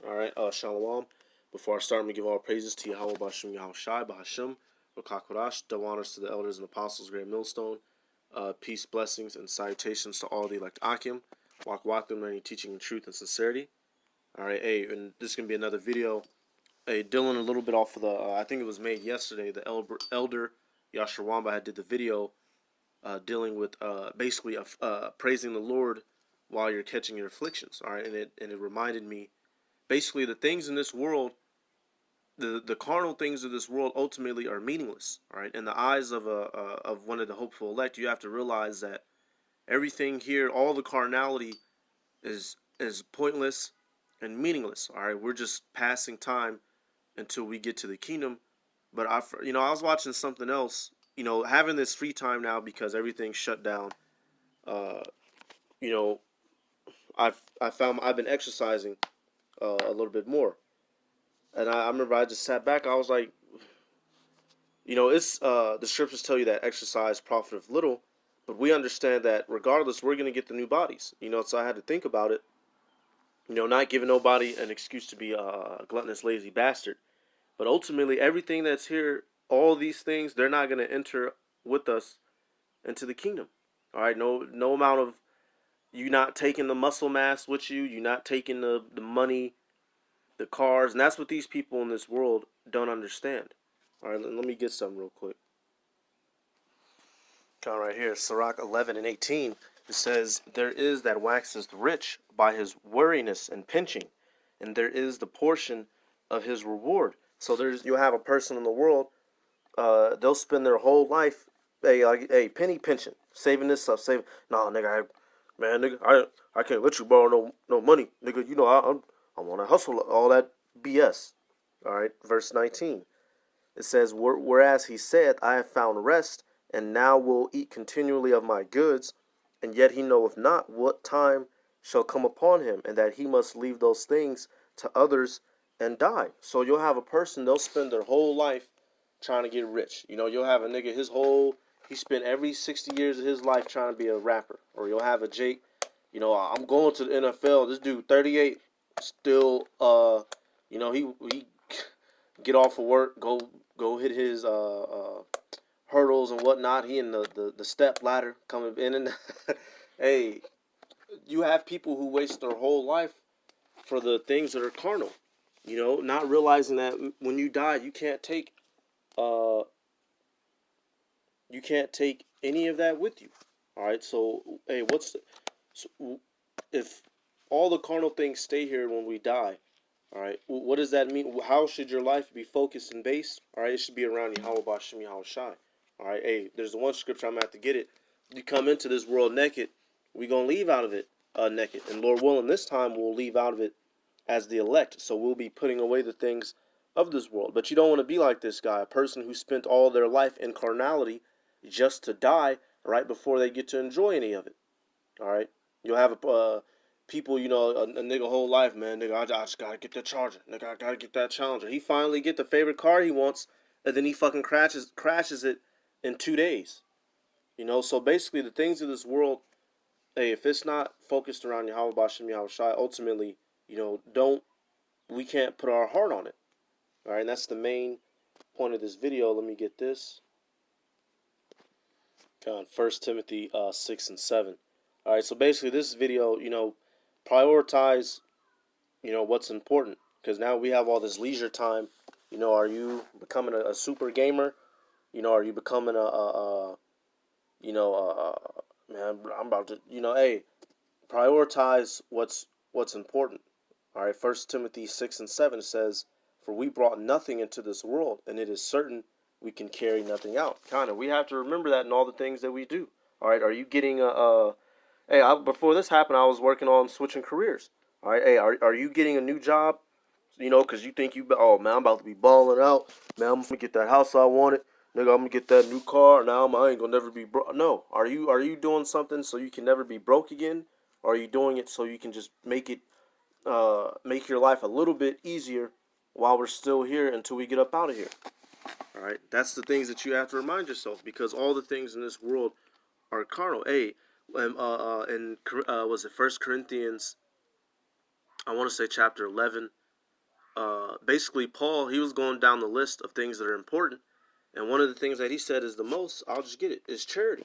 Alright, Shalom. Before I start, I'm going to give all praises to Yahweh Bashim Yahushai, Bahashim, Rakakodash, double honors to the elders and apostles, Great Millstone, peace, blessings, and salutations to all the elect Akim, Wakwakim, learning, teaching in truth and sincerity. Alright, hey, and this is going to be another video. Hey, Dylan, a little bit off of the, I think it was made yesterday, the elder Yashar Wamba had did the video dealing with basically praising the Lord while you're catching your afflictions. Alright, and it reminded me, basically, the things in this world, the carnal things of this world ultimately are meaningless. All right, in the eyes of one of the hopeful elect, you have to realize that everything here, all the carnality, is pointless and meaningless. All right, we're just passing time until we get to the kingdom. But I was watching something else. Having this free time now because everything's shut down. You know, I found I've been exercising a little bit more. And I remember I just sat back. I was like, it's the scriptures tell you that exercise profiteth little, but we understand that regardless, we're going to get the new bodies. So I had to think about it. Not giving nobody an excuse to be a gluttonous, lazy bastard. But ultimately, everything that's here, all these things, they're not going to enter with us into the kingdom. All right, no amount of you not taking the muscle mass with you, you not taking the money, the cars, and that's what these people in this world don't understand. All right, let me get some real quick. Right here, Sirach 11 and 18. It says, "There is that waxeth rich by his weariness and pinching, and there is the portion of his reward." So you have a person in the world, they'll spend their whole life, penny pinching, saving this stuff, saving. Nah, nigga, I can't let you borrow no money, nigga. I want to hustle all that BS. All right, verse 19. It says, "Whereas he said, I have found rest, and now will eat continually of my goods, and yet he knoweth not what time shall come upon him, and that he must leave those things to others and die." So you'll have a person, they'll spend their whole life trying to get rich. You'll have a nigga, he spent every 60 years of his life trying to be a rapper. Or you'll have a Jake, I'm going to the NFL. This dude, 38, still, he get off of work, go hit his hurdles and whatnot. He in the step ladder coming in and hey, you have people who waste their whole life for the things that are carnal. Not realizing that when you die, you can't take any of that with you. All right, so hey, if all the carnal things stay here when we die? All right, what does that mean? How should your life be focused and based? All right, it should be around Yahweh Bashim Yahushai. All right, hey, there's one scripture I'm going to have to get it. You come into this world naked, we're going to leave out of it naked. And Lord willing, this time we'll leave out of it as the elect. So we'll be putting away the things of this world. But you don't want to be like this guy, a person who spent all their life in carnality just to die right before they get to enjoy any of it. All right, you'll have people, a nigga whole life, man, nigga, I just gotta get that Charger, nigga, I gotta get that Challenger. He finally get the favorite car he wants, and then he fucking crashes it in 2 days. So basically the things of this world, hey, if it's not focused around Yahweh Bashim Yahushai, ultimately, we can't put our heart on it. All right, and that's the main point of this video. Let me get this. On 1 Timothy 6 and 7. All right, so basically this video, prioritize, what's important, because now we have all this leisure time. Are you becoming a super gamer? Are you becoming man, I'm about to, hey, prioritize what's important. All right, 1 Timothy 6 and 7 says, "For we brought nothing into this world, and it is certain we can carry nothing out." We have to remember that in all the things that we do. All right, are you getting before this happened, I was working on switching careers. All right, hey, are you getting a new job? Because you think oh man, I'm about to be balling out. Man, I'm gonna get that house I wanted. Nigga, I'm gonna get that new car. Now I ain't gonna never be broke. No, are you doing something so you can never be broke again? Or are you doing it so you can just make your life a little bit easier while we're still here until we get up out of here? All right, that's the things that you have to remind yourself, because all the things in this world are carnal. Hey, was it 1 Corinthians? I want to say chapter 11, basically Paul, he was going down the list of things that are important, and one of the things that he said is the most, I'll just get it, is charity.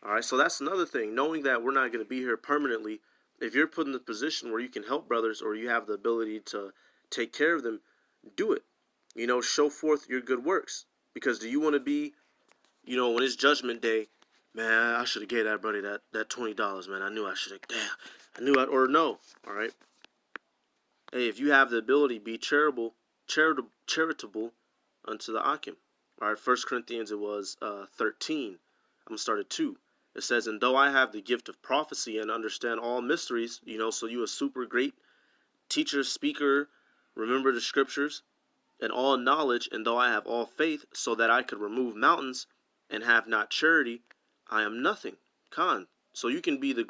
All right, so that's another thing. Knowing that we're not going to be here permanently, if you're put in the position where you can help brothers or you have the ability to take care of them, do it. Show forth your good works. Because do you want to be, when it's judgment day, man, I should have gave that brother that $20, man. I knew I should have. Damn, I knew I or no. All right. Hey, if you have the ability, be charitable unto the Akim. All right. 1 Corinthians, it was 13. I'm gonna start at 2. It says, and though I have the gift of prophecy and understand all mysteries, so you a super great teacher, speaker, remember the scriptures, and all knowledge, and though I have all faith, so that I could remove mountains, and have not charity, I am nothing. Khan. So you can be you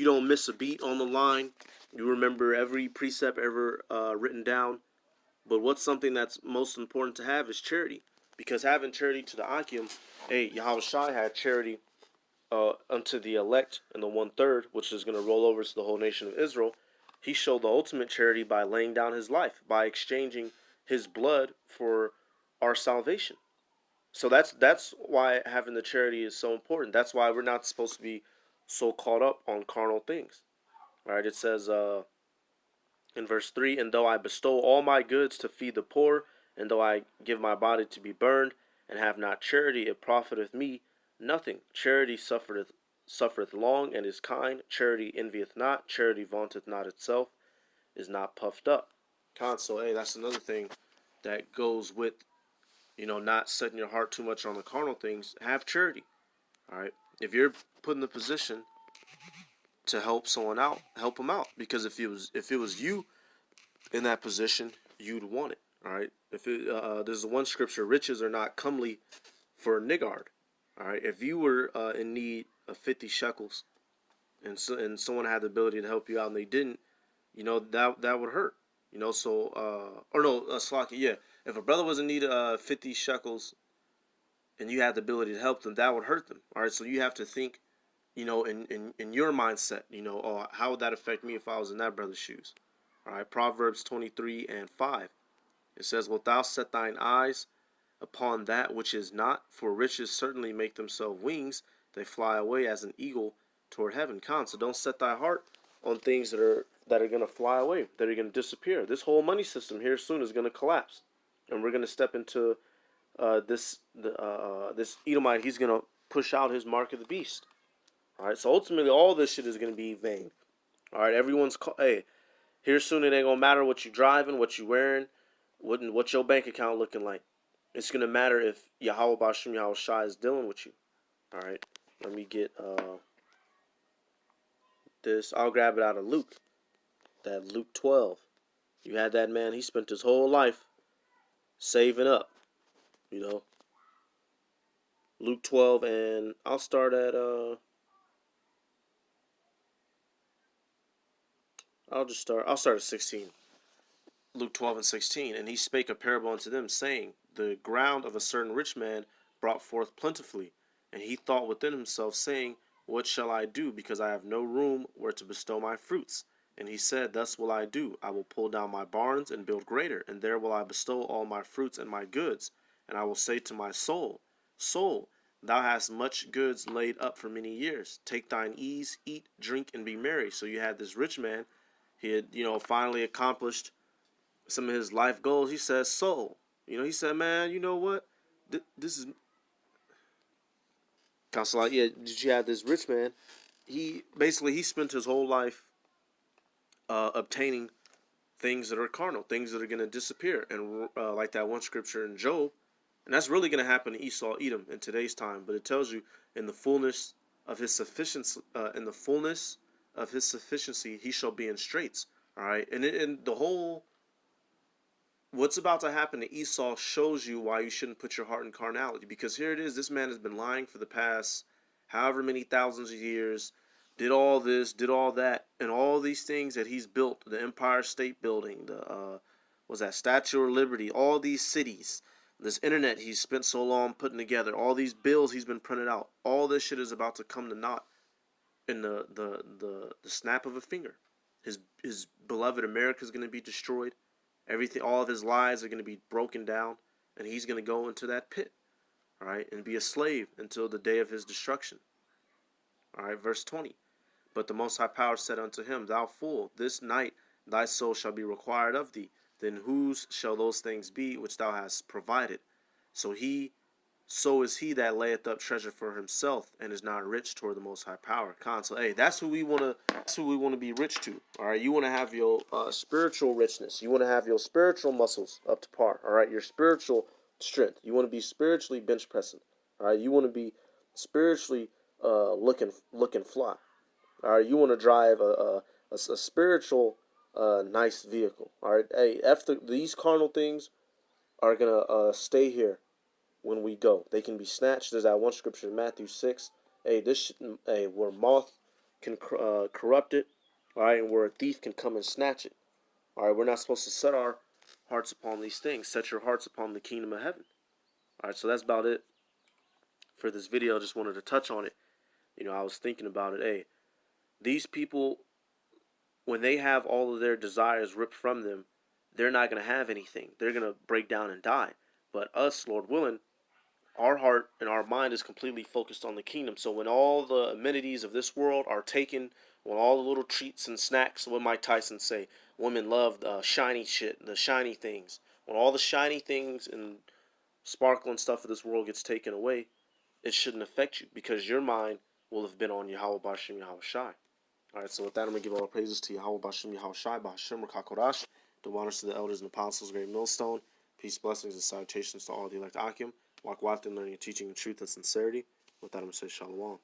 don't miss a beat on the line. You remember every precept ever written down. But what's something that's most important to have is charity. Because having charity to the Akim, Yahweh Shai had charity unto the elect and the 1/3, which is going to roll over to the whole nation of Israel. He showed the ultimate charity by laying down his life, by exchanging his blood for our salvation. So that's why having the charity is so important. That's why we're not supposed to be so caught up on carnal things. All right, it says in verse 3, and though I bestow all my goods to feed the poor, and though I give my body to be burned, and have not charity, it profiteth me nothing. Charity suffereth long, and is kind. Charity envieth not. Charity vaunteth not itself, is not puffed up. So, that's another thing that goes with, not setting your heart too much on the carnal things. Have charity. All right. If you're put in the position to help someone out, help them out. Because if it was you in that position, you'd want it. All right. There's one scripture: riches are not comely for a niggard. All right. If you were in need of 50 shekels, and someone had the ability to help you out and they didn't, that would hurt. Slaki, yeah. If a brother was in need of 50 shekels and you had the ability to help them, that would hurt them. All right. So you have to think, in your mindset, how would that affect me if I was in that brother's shoes? All right. Proverbs 23:5. It says, wilt thou set thine eyes upon that which is not? For riches certainly make themselves wings. They fly away as an eagle toward heaven. So don't set thy heart on things that are going to fly away, that are going to disappear. This whole money system here soon is going to collapse. And we're going to step into this Edomite. He's going to push out his mark of the beast. All right. So ultimately, all this shit is going to be vain. All right. Here soon it ain't going to matter what you driving, what you wearing, what your bank account looking like. It's going to matter if Yahweh Bashim Yahweh Shai is dealing with you. All right. Let me get this. I'll grab it out of Luke. That Luke 12. You had that man. He spent his whole life saving up. Luke 12, and I'll start at I'll start at 16. Luke 12:16, and he spake a parable unto them, saying, the ground of a certain rich man brought forth plentifully, and he thought within himself, saying, what shall I do, because I have no room where to bestow my fruits? And he said, thus will I do. I will pull down my barns and build greater, and there will I bestow all my fruits and my goods. And I will say to my soul, soul, thou hast much goods laid up for many years. Take thine ease, eat, drink, and be merry. So you had this rich man. He had, finally accomplished some of his life goals. He says, soul. He said, man, you know what? This is... Council, yeah, did you have this rich man? He spent his whole life obtaining things that are carnal, things that are going to disappear. And like that one scripture in Job, and that's really going to happen to Esau, Edom in today's time. But it tells you in the fullness of his sufficiency, he shall be in straits. All right, and the whole what's about to happen to Esau shows you why you shouldn't put your heart in carnality. Because here it is, this man has been lying for the past however many thousands of years, did all this, did all that, and all these things that he's built, the Empire State Building, the Statue of Liberty, all these cities, this internet he's spent so long putting together, all these bills he's been printed out, all this shit is about to come to naught in the snap of a finger. His beloved America is going to be destroyed. Everything, all of his lies are going to be broken down, and he's going to go into that pit, all right, and be a slave until the day of his destruction. All right, verse 20. But the Most High Power said unto him, Thou fool, this night thy soul shall be required of thee. Then whose shall those things be which thou hast provided? So is he that layeth up treasure for himself and is not rich toward the Most High Power. So, hey, that's who we want to. That's who we want to be rich to. All right, you want to have your spiritual richness. You want to have your spiritual muscles up to par. All right, your spiritual strength. You want to be spiritually bench pressing. All right, you want to be spiritually looking fly. All right, you want to drive a spiritual nice vehicle. All right, hey, after these carnal things are gonna stay here when we go. They can be snatched. There's that one scripture in Matthew 6. Hey, where moth can corrupt it, all right, and where a thief can come and snatch it. All right, we're not supposed to set our hearts upon these things. Set your hearts upon the kingdom of heaven. All right, so that's about it for this video. I just wanted to touch on it. I was thinking about it. Hey, these people, when they have all of their desires ripped from them, they're not going to have anything. They're going to break down and die. But us, Lord willing, our heart and our mind is completely focused on the kingdom. So when all the amenities of this world are taken, when all the little treats and snacks, what Mike Tyson say, women love the shiny shit, the shiny things. When all the shiny things and sparkling stuff of this world gets taken away, it shouldn't affect you because your mind will have been on Yahweh Bashim Yahweh Shai. Alright, so with that, I'm going to give all the praises to Yahweh Bashim Yahweh Shai, Bashim Rakakodash, do honors to the elders and apostles, great millstone, peace, blessings, and salutations to all the elect Akim. Walk wafted in learning and teaching the truth and sincerity. With that, I'm going to say Shalom.